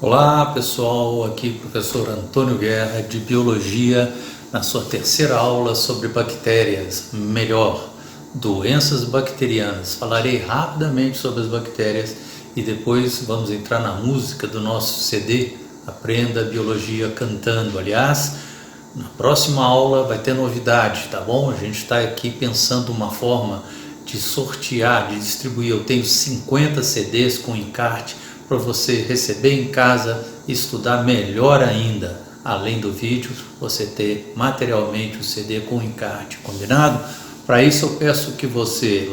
Olá pessoal, aqui professor Antônio Guerra de Biologia na sua terceira aula sobre bactérias, melhor, doenças bacterianas. Falarei rapidamente sobre as bactérias e depois vamos entrar na música do nosso CD Aprenda Biologia Cantando. Aliás, na próxima aula vai ter novidade, tá bom? A gente está aqui pensando uma forma de sortear, de distribuir. Eu tenho 50 CDs com encarte para você receber em casa e estudar melhor ainda. Além do vídeo, você ter materialmente o CD com encarte, combinado? Para isso eu peço que você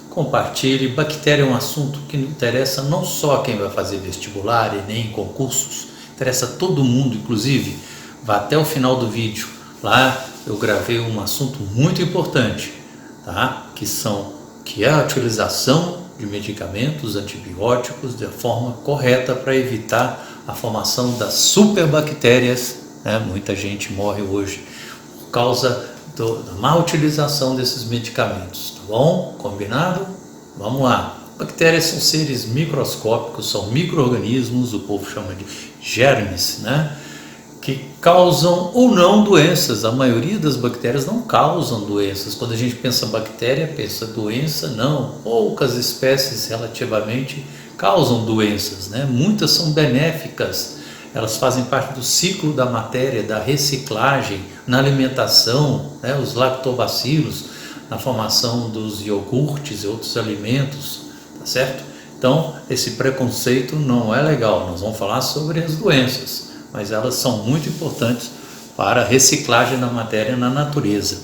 compartilhe. Bactéria é um assunto que interessa não só quem vai fazer vestibular e nem concursos, interessa todo mundo, inclusive. Vá até o final do vídeo, lá eu gravei um assunto muito importante, tá? Que é a utilização de medicamentos antibióticos da forma correta para evitar a formação das superbactérias, né? Muita gente morre hoje por causa da má utilização desses medicamentos, tá bom? Combinado? Vamos lá. Bactérias são seres microscópicos, são micro-organismos, o povo chama de germes, né? Que causam ou não doenças. A maioria das bactérias não causam doenças. Quando a gente pensa bactéria, pensa doença, não. Poucas espécies relativamente causam doenças, né? Muitas são benéficas, elas fazem parte do ciclo da matéria, da reciclagem, na alimentação, né? Os lactobacilos, na formação dos iogurtes e outros alimentos, tá certo? Então, esse preconceito não é legal. Nós vamos falar sobre as doenças, mas elas são muito importantes para a reciclagem da matéria na natureza.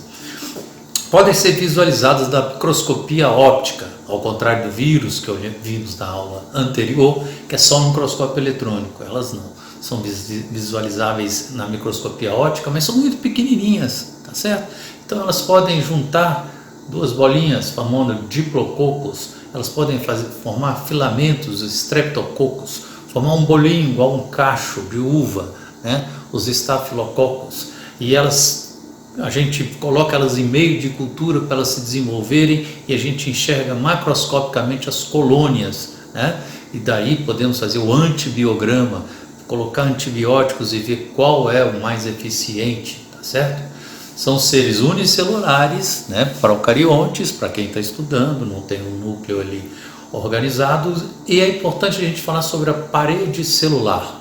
Podem ser visualizadas da microscopia óptica, ao contrário do vírus que vimos na aula anterior, que é só um microscópio eletrônico. Elas não são visualizáveis na microscopia óptica, mas são muito pequenininhas, tá certo? Então elas podem juntar duas bolinhas, formando diplococos, elas podem formar filamentos, streptococos, formar um bolinho igual um cacho de uva, né? Os estafilococos, e a gente coloca elas em meio de cultura para elas se desenvolverem e a gente enxerga macroscopicamente as colônias, né? E daí podemos fazer o antibiograma, colocar antibióticos e ver qual é o mais eficiente, tá certo? São seres unicelulares, né? Procariontes, para quem está estudando, não tem um núcleo ali organizados, e é importante a gente falar sobre a parede celular.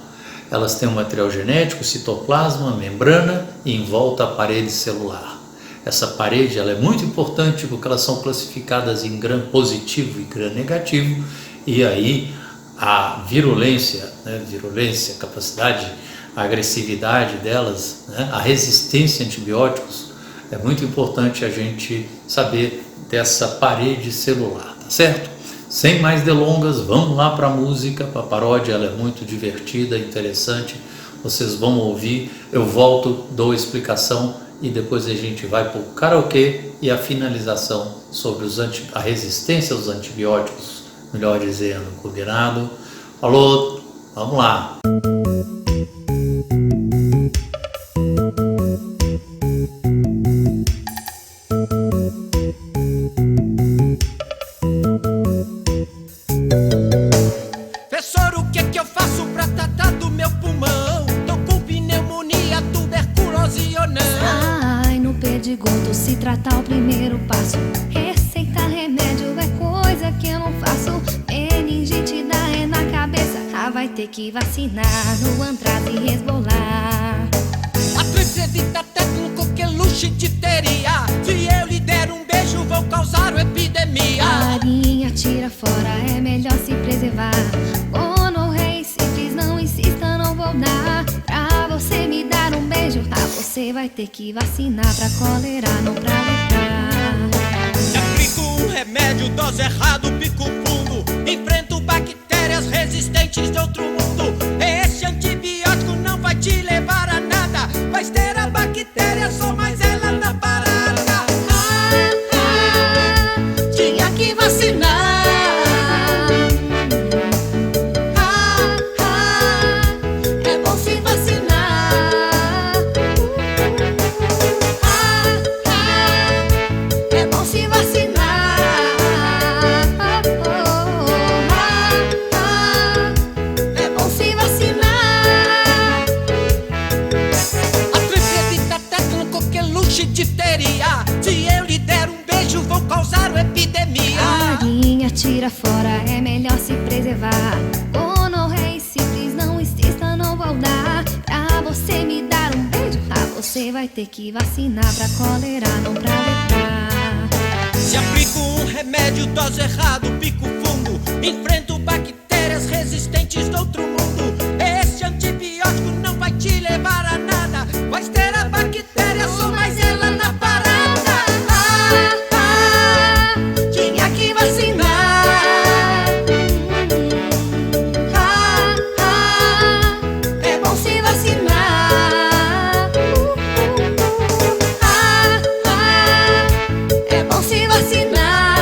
Elas têm um material genético, citoplasma, membrana e em volta a parede celular. Essa parede ela é muito importante porque elas são classificadas em gram positivo e gram negativo, e aí a virulência, né? Capacidade, a agressividade delas, né? A resistência a antibióticos, é muito importante a gente saber dessa parede celular, tá certo? Sem mais delongas, vamos lá para a música, para a paródia, ela é muito divertida, interessante, vocês vão ouvir, eu volto, dou explicação e depois a gente vai para o karaokê e a finalização sobre a resistência aos antibióticos, melhor dizendo, combinado? Falou, vamos lá! Se tratar o primeiro passo, receitar remédio é coisa que eu não faço. Meningite dá na cabeça, vai ter que vacinar no antrax e resbolar. A tríplice evita tétano, coqueluche e difteria. Se eu lhe der um beijo, vou causar uma epidemia. A linha tira fora, é melhor se preservar. Gonorreia e sífilis, não insista, não vou dar. Pra você me dar um beijo, você vai ter que vacinar pra cólera, não pra lepra. Se aplico um remédio, dose errado, pico fundo. Enfrento bactérias resistentes de outro mundo. Esse antibiótico não vai te levar a nada. Vai ter a bactéria, só mais ela na parada. Tinha que vacinar. tira fora, é melhor se preservar. Gonorreia e sífilis, não insista, não vou dar. Pra você me dar um beijo, você vai ter que vacinar pra cólera, não pra leprar. Se aplico um remédio, dose errado, pico fundo, enfrento bactérias resistentes do outro mundo. Esse antibiótico não vai te levar a nada, vai ter a bactéria, só mais ela na parada. Tinha que vacinar. É bom se vacinar. É bom se vacinar.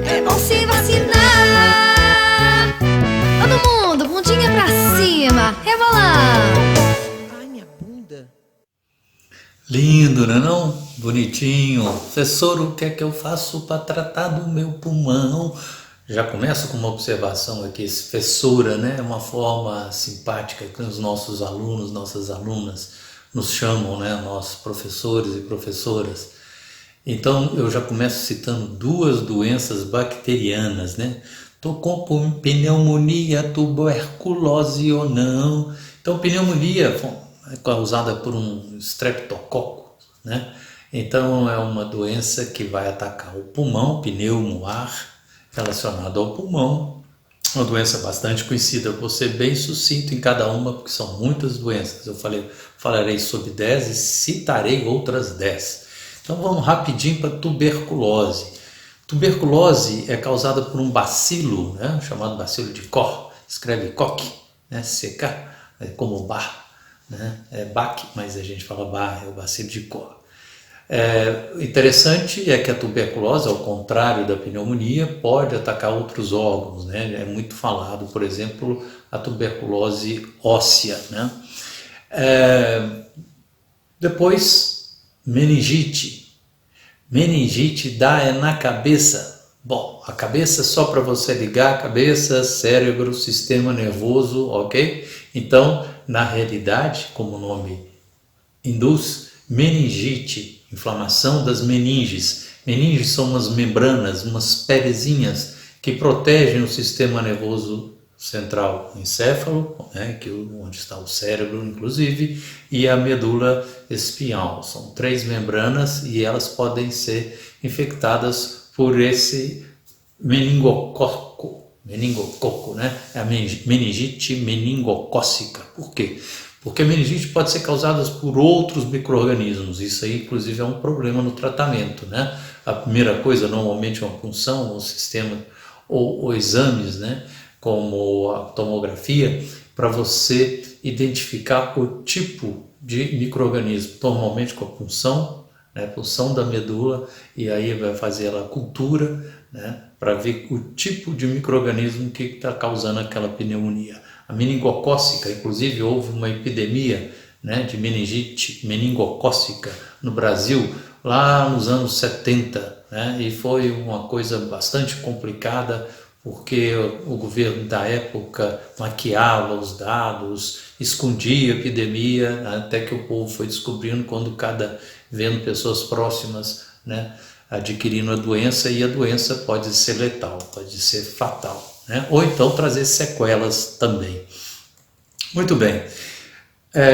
É bom se vacinar. Todo mundo, bundinha pra cima, rebolando. Ai, minha bunda. Lindo, não é não? Bonitinho. Professor, o que é que eu faço para tratar do meu pulmão? Já começo com uma observação aqui. Esse fessura, né? É uma forma simpática que os nossos alunos, nossas alunas nos chamam, né? Nossos professores e professoras. Então, eu já começo citando duas doenças bacterianas, né? Tô com pneumonia, tuberculose ou não. Então, pneumonia é causada por um streptococo, né? Então, é uma doença que vai atacar o pulmão, pneumo, ar, relacionado ao pulmão. Uma doença bastante conhecida, eu vou ser bem sucinto em cada uma, porque são muitas doenças. Eu falarei sobre 10 e citarei outras 10. Então, vamos rapidinho para tuberculose. Tuberculose é causada por um bacilo, né, chamado bacilo de Koch, escreve Koch, né, CK, como Bar, né, é Bach, mas a gente fala Bar, é o bacilo de Koch. Interessante é que a tuberculose, ao contrário da pneumonia, pode atacar outros órgãos, né, é muito falado, por exemplo, a tuberculose óssea, né. Depois, meningite. Meningite dá na cabeça. Bom, a cabeça só para você ligar, cabeça, cérebro, sistema nervoso, ok? Então, na realidade, como o nome induz, meningite, inflamação das meninges. Meninges são umas membranas, umas pelezinhas que protegem o sistema nervoso central, o encéfalo, né, onde está o cérebro, inclusive, e a medula espinhal. São 3 membranas e elas podem ser infectadas por esse meningococo, né? É a meningite meningocócica. Por quê? Porque a meningite pode ser causada por outros micro-organismos. Isso aí, inclusive, é um problema no tratamento, né? A primeira coisa, normalmente, é uma punção, um sistema ou exames, né? Como a tomografia, para você identificar o tipo de micro-organismo, normalmente com a punção, né, punção da medula, e aí vai fazer a cultura, né, para ver o tipo de micro-organismo que está causando aquela pneumonia. A meningocócica, inclusive houve uma epidemia, né, de meningite meningocócica no Brasil, lá nos anos 70, né, e foi uma coisa bastante complicada, porque o governo da época maquiava os dados, escondia a epidemia, até que o povo foi descobrindo vendo pessoas próximas, né, adquirindo a doença, e a doença pode ser letal, pode ser fatal, né, ou então trazer sequelas também. Muito bem,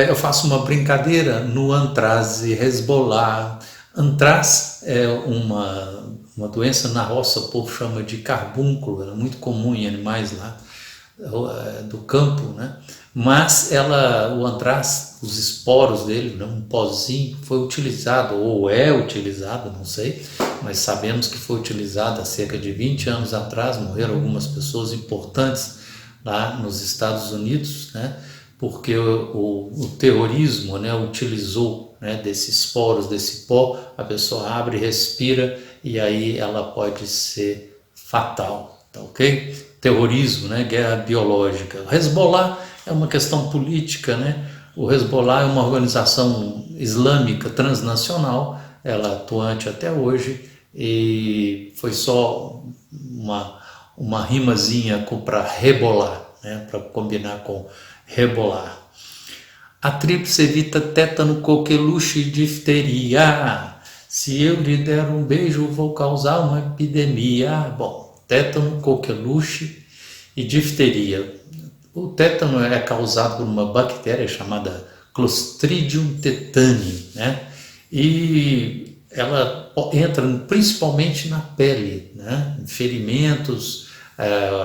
eu faço uma brincadeira no antrase resbolar. Antraz é uma doença na roça, o povo chama de carbúnculo, ela é muito comum em animais lá do campo, né? Mas o antraz, os esporos dele, né, um pozinho, foi utilizado, ou é utilizado, não sei, mas sabemos que foi utilizado há cerca de 20 anos atrás, morreram algumas pessoas importantes lá nos Estados Unidos, né? Porque o terrorismo, né, utilizou, né, desses poros, desse pó, a pessoa abre, respira e aí ela pode ser fatal, tá ok? Terrorismo, né, guerra biológica. O Hezbollah é uma questão política, né? O Hezbollah é uma organização islâmica transnacional, ela é atuante até hoje e foi só uma rimazinha para rebolar, né, para combinar com rebolar. A tríplice evita tétano, coqueluche e difteria. Se eu lhe der um beijo, vou causar uma epidemia. Bom, tétano, coqueluche e difteria. O tétano é causado por uma bactéria chamada Clostridium tetani, né? E ela entra principalmente na pele, né? Em ferimentos,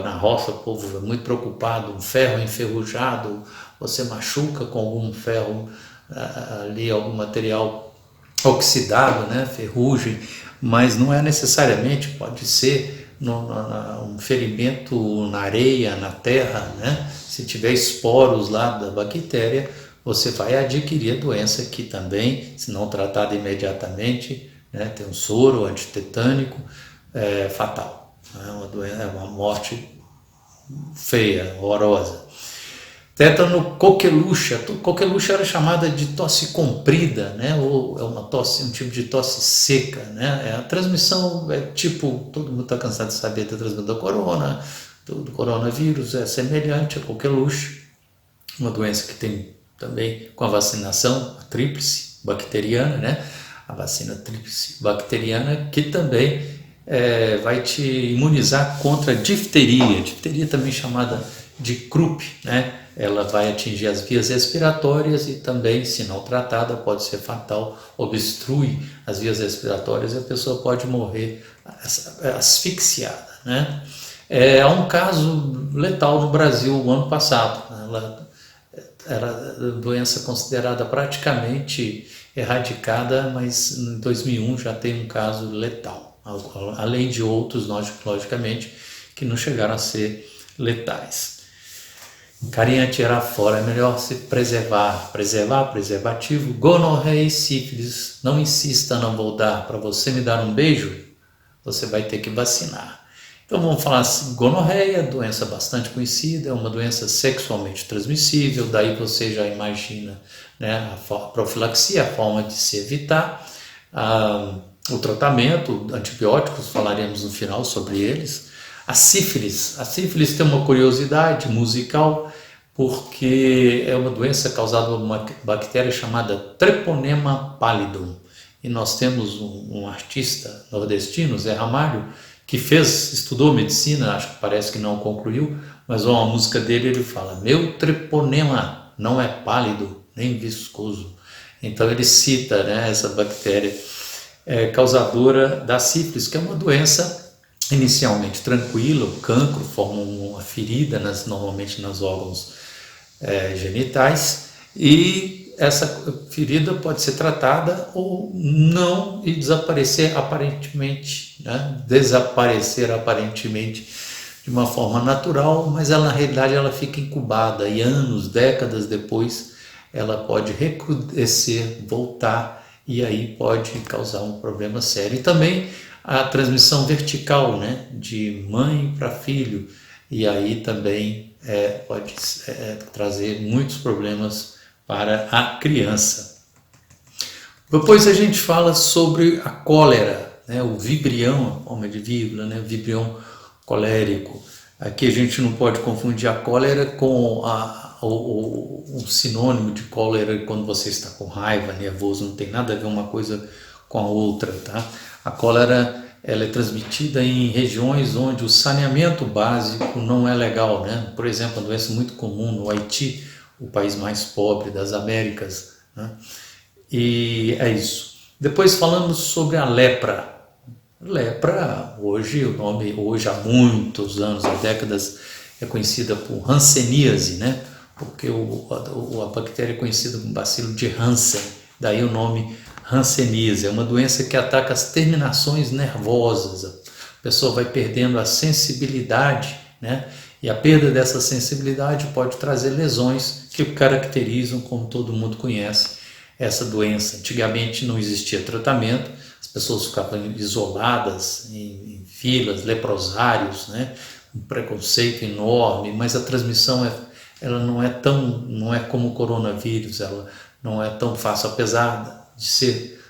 na roça o povo é muito preocupado, um ferro enferrujado, você machuca com algum ferro ali, algum material oxidado, né? Ferrugem, mas não é necessariamente, pode ser um ferimento na areia, na terra, né? Se tiver esporos lá da bactéria, você vai adquirir a doença que também, se não tratada imediatamente, né? Tem um soro antitetânico, fatal. É uma morte feia, horrorosa. Tétano coqueluche. Coqueluche era chamada de tosse comprida, né? Ou é uma tosse, um tipo de tosse seca, né? A transmissão é tipo, todo mundo está cansado de saber da transmissão da corona, do coronavírus, é semelhante a coqueluche, uma doença que tem também com a vacinação, a tríplice bacteriana, né? A vacina tríplice bacteriana que também vai te imunizar contra a difteria também chamada de Krupp, né? Ela vai atingir as vias respiratórias e também, se não tratada, pode ser fatal, obstrui as vias respiratórias e a pessoa pode morrer asfixiada, né? Há um caso letal no Brasil o ano passado. Ela era doença considerada praticamente erradicada, mas em 2001 já tem um caso letal, além de outros, logicamente, que não chegaram a ser letais. Carinha, tirar fora, é melhor se preservar, preservativo, gonorreia e sífilis. Não insista, não vou dar, para você me dar um beijo, você vai ter que vacinar. Então vamos falar assim, gonorreia, doença bastante conhecida, é uma doença sexualmente transmissível, daí você já imagina, né, a profilaxia, a forma de se evitar, o tratamento, antibióticos, falaremos no final sobre eles. A sífilis tem uma curiosidade musical, porque é uma doença causada por uma bactéria chamada Treponema pallidum. E nós temos um artista nordestino, Zé Ramalho, que estudou medicina, acho que parece que não concluiu, mas uma música dele ele fala: meu treponema não é pálido nem viscoso. Então ele cita, né, essa bactéria causadora da sífilis, que é uma doença inicialmente tranquila. O cancro forma uma ferida normalmente nos órgãos genitais, e essa ferida pode ser tratada ou não e desaparecer aparentemente, né? De uma forma natural, mas ela, na realidade ela fica incubada e anos, décadas depois ela pode recrudescer, voltar, e aí pode causar um problema sério. E também a transmissão vertical, né, de mãe para filho, e aí também pode trazer muitos problemas para a criança. Depois a gente fala sobre a cólera, né, o vibrião, a forma de víbula, né, vibrião colérico. Aqui a gente não pode confundir a cólera com o sinônimo de cólera quando você está com raiva, nervoso, não tem nada a ver uma coisa com a outra, tá? A cólera, ela é transmitida em regiões onde o saneamento básico não é legal, né? Por exemplo, uma doença muito comum no Haiti, o país mais pobre das Américas, né? E é isso. Depois falamos sobre a lepra. Lepra, hoje, o nome hoje há muitos anos, há décadas, é conhecida por hanseníase, né? Porque a bactéria é conhecida como bacilo de Hansen, daí o nome hanseníase. É uma doença que ataca as terminações nervosas, a pessoa vai perdendo a sensibilidade, né? E a perda dessa sensibilidade pode trazer lesões que caracterizam, como todo mundo conhece, essa doença. Antigamente não existia tratamento, as pessoas ficavam isoladas em filas, leprosários, né? Um preconceito enorme, mas a transmissão ela não é como o coronavírus, ela não é tão fácil, apesar de ser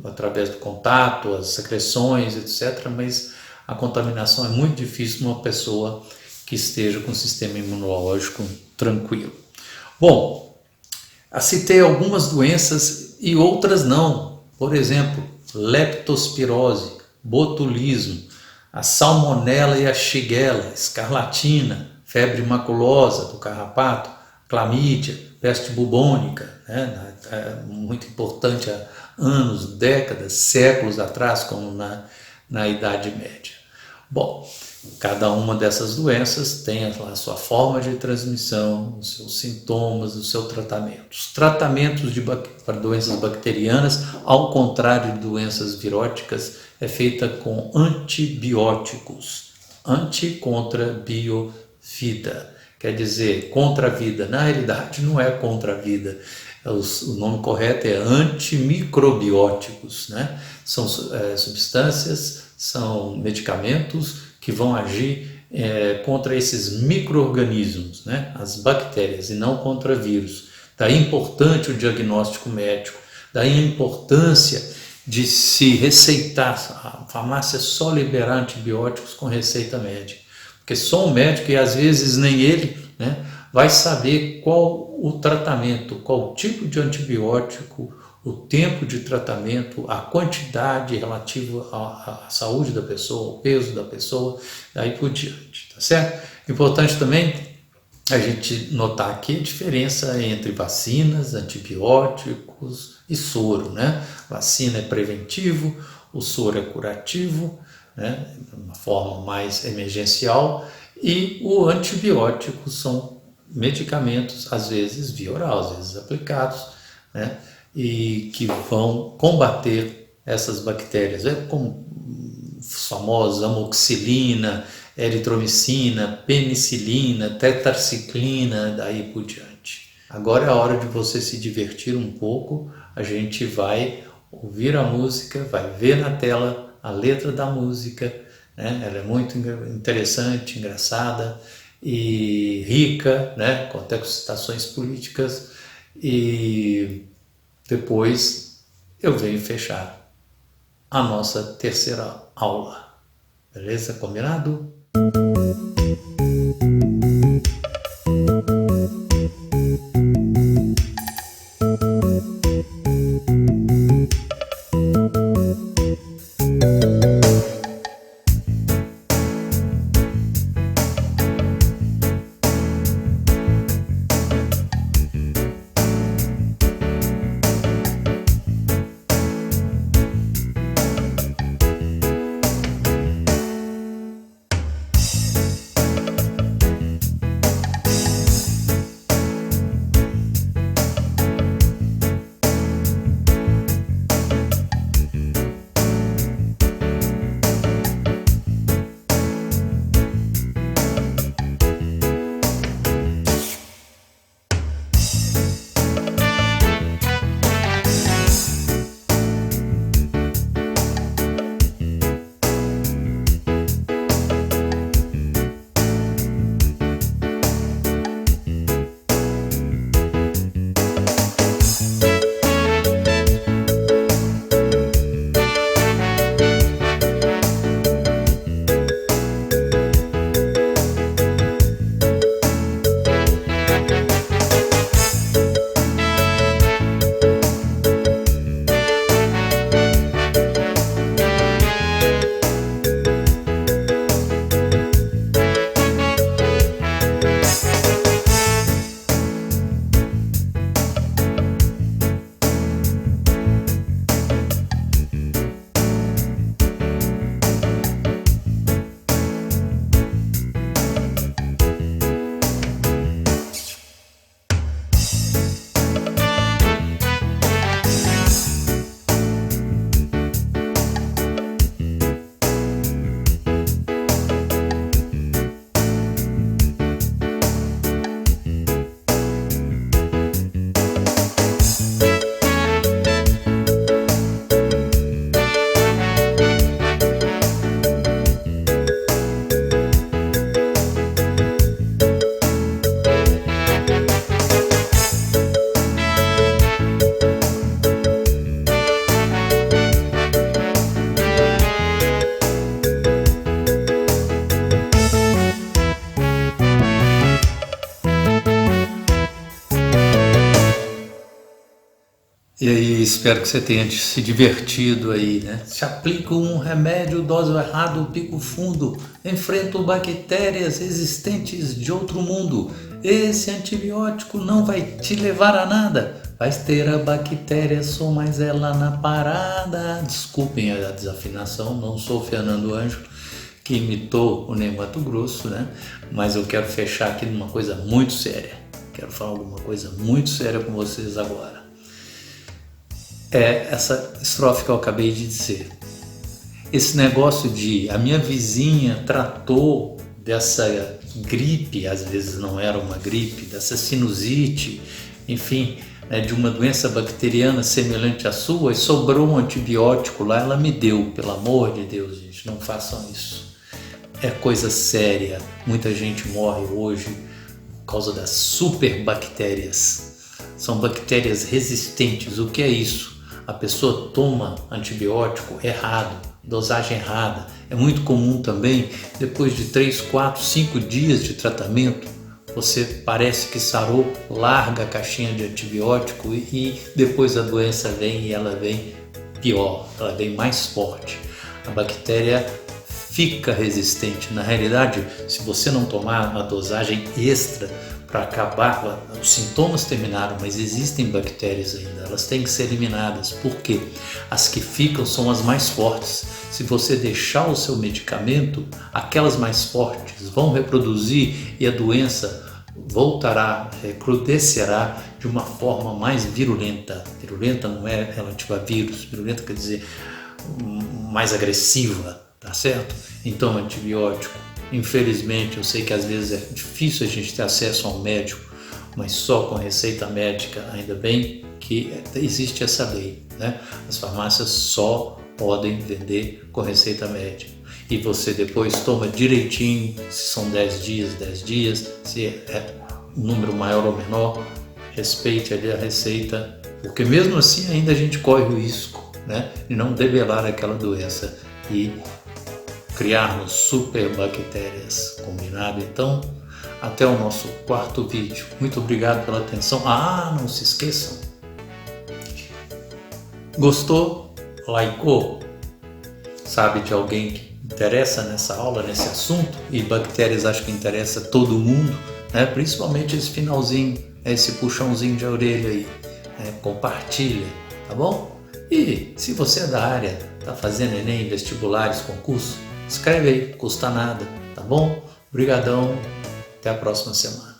através do contato, as secreções, etc., mas a contaminação é muito difícil numa pessoa que esteja com o sistema imunológico tranquilo. Bom, citei algumas doenças e outras não. Por exemplo, leptospirose, botulismo, a salmonela e a shigella, escarlatina, febre maculosa do carrapato, clamídia, peste bubônica, né? É muito importante há anos, décadas, séculos atrás, como na Idade Média. Bom, cada uma dessas doenças tem a sua forma de transmissão, os seus sintomas, o seu tratamento. Os tratamentos para doenças bacterianas, ao contrário de doenças viróticas, é feita com antibióticos. Anti contra biovida. Quer dizer, contra a vida. Na realidade, não é contra a vida. O nome correto é antimicrobióticos, né? São substâncias, são medicamentos que vão agir contra esses micro-organismos, né? As bactérias, e não contra vírus. Daí importante o diagnóstico médico, daí a importância de se receitar, a farmácia só liberar antibióticos com receita médica. Porque só um médico, e às vezes nem ele, né, vai saber qual o tratamento, qual o tipo de antibiótico, o tempo de tratamento, a quantidade relativa à saúde da pessoa, ao peso da pessoa, daí por diante, tá certo? Importante também a gente notar aqui a diferença entre vacinas, antibióticos e soro, né? Vacina é preventivo, o soro é curativo, né? De uma forma mais emergencial, e o antibiótico são medicamentos, às vezes via oral, às vezes aplicados, né? E que vão combater essas bactérias, como os famosos amoxicilina, eritromicina, penicilina, tetraciclina, daí por diante. Agora é a hora de você se divertir um pouco, a gente vai ouvir a música, vai ver na tela a letra da música, né? Ela é muito interessante, engraçada e rica, né? Com até citações políticas, e depois eu venho fechar a nossa terceira aula. Beleza? Combinado? E aí, espero que você tenha se divertido aí, né? Se aplica um remédio, dose errado, pico fundo, enfrenta bactérias resistentes de outro mundo. Esse antibiótico não vai te levar a nada. Vai ter a bactéria, sou mais ela na parada. Desculpem a desafinação, não sou Fernando Ângelo, que imitou o Ney Matogrosso, né? Mas eu quero fechar aqui numa coisa muito séria. Quero falar alguma coisa muito séria com vocês agora. É essa estrofe que eu acabei de dizer. Esse negócio de a minha vizinha tratou dessa gripe, às vezes não era uma gripe, dessa sinusite, enfim, né, de uma doença bacteriana semelhante à sua, e sobrou um antibiótico lá, ela me deu. Pelo amor de Deus, gente, não façam isso. É coisa séria. Muita gente morre hoje por causa das superbactérias. São bactérias resistentes. O que é isso? A pessoa toma antibiótico errado, dosagem errada. É muito comum também, depois de 3, 4, 5 dias de tratamento, você parece que sarou, larga a caixinha de antibiótico e depois a doença vem e ela vem pior, ela vem mais forte. A bactéria fica resistente. Na realidade, se você não tomar a dosagem extra para acabar, os sintomas terminaram, mas existem bactérias ainda, elas têm que ser eliminadas. Por quê? As que ficam são as mais fortes. Se você deixar o seu medicamento, aquelas mais fortes vão reproduzir e a doença voltará, recrudescerá de uma forma mais virulenta. Virulenta não é relativa a vírus, virulenta quer dizer mais agressiva, tá certo? Então, antibiótico, infelizmente, eu sei que às vezes é difícil a gente ter acesso a um médico, mas só com receita médica, ainda bem que existe essa lei, né? As farmácias só podem vender com receita médica. E você depois toma direitinho, se são 10 dias, se é um número maior ou menor, respeite ali a receita, porque mesmo assim ainda a gente corre o risco, né, de não debelar aquela doença e criarmos superbactérias, combinado? Então, até o nosso 4º vídeo. Muito obrigado pela atenção. Não se esqueçam. Gostou? Likeou? Sabe de alguém que interessa nessa aula, nesse assunto? E bactérias acho que interessa todo mundo, né? Principalmente esse finalzinho, esse puxãozinho de orelha aí. Compartilha, tá bom? E se você é da área, tá fazendo Enem, vestibulares, concurso, escreve aí, custa nada, tá bom? Obrigadão, até a próxima semana.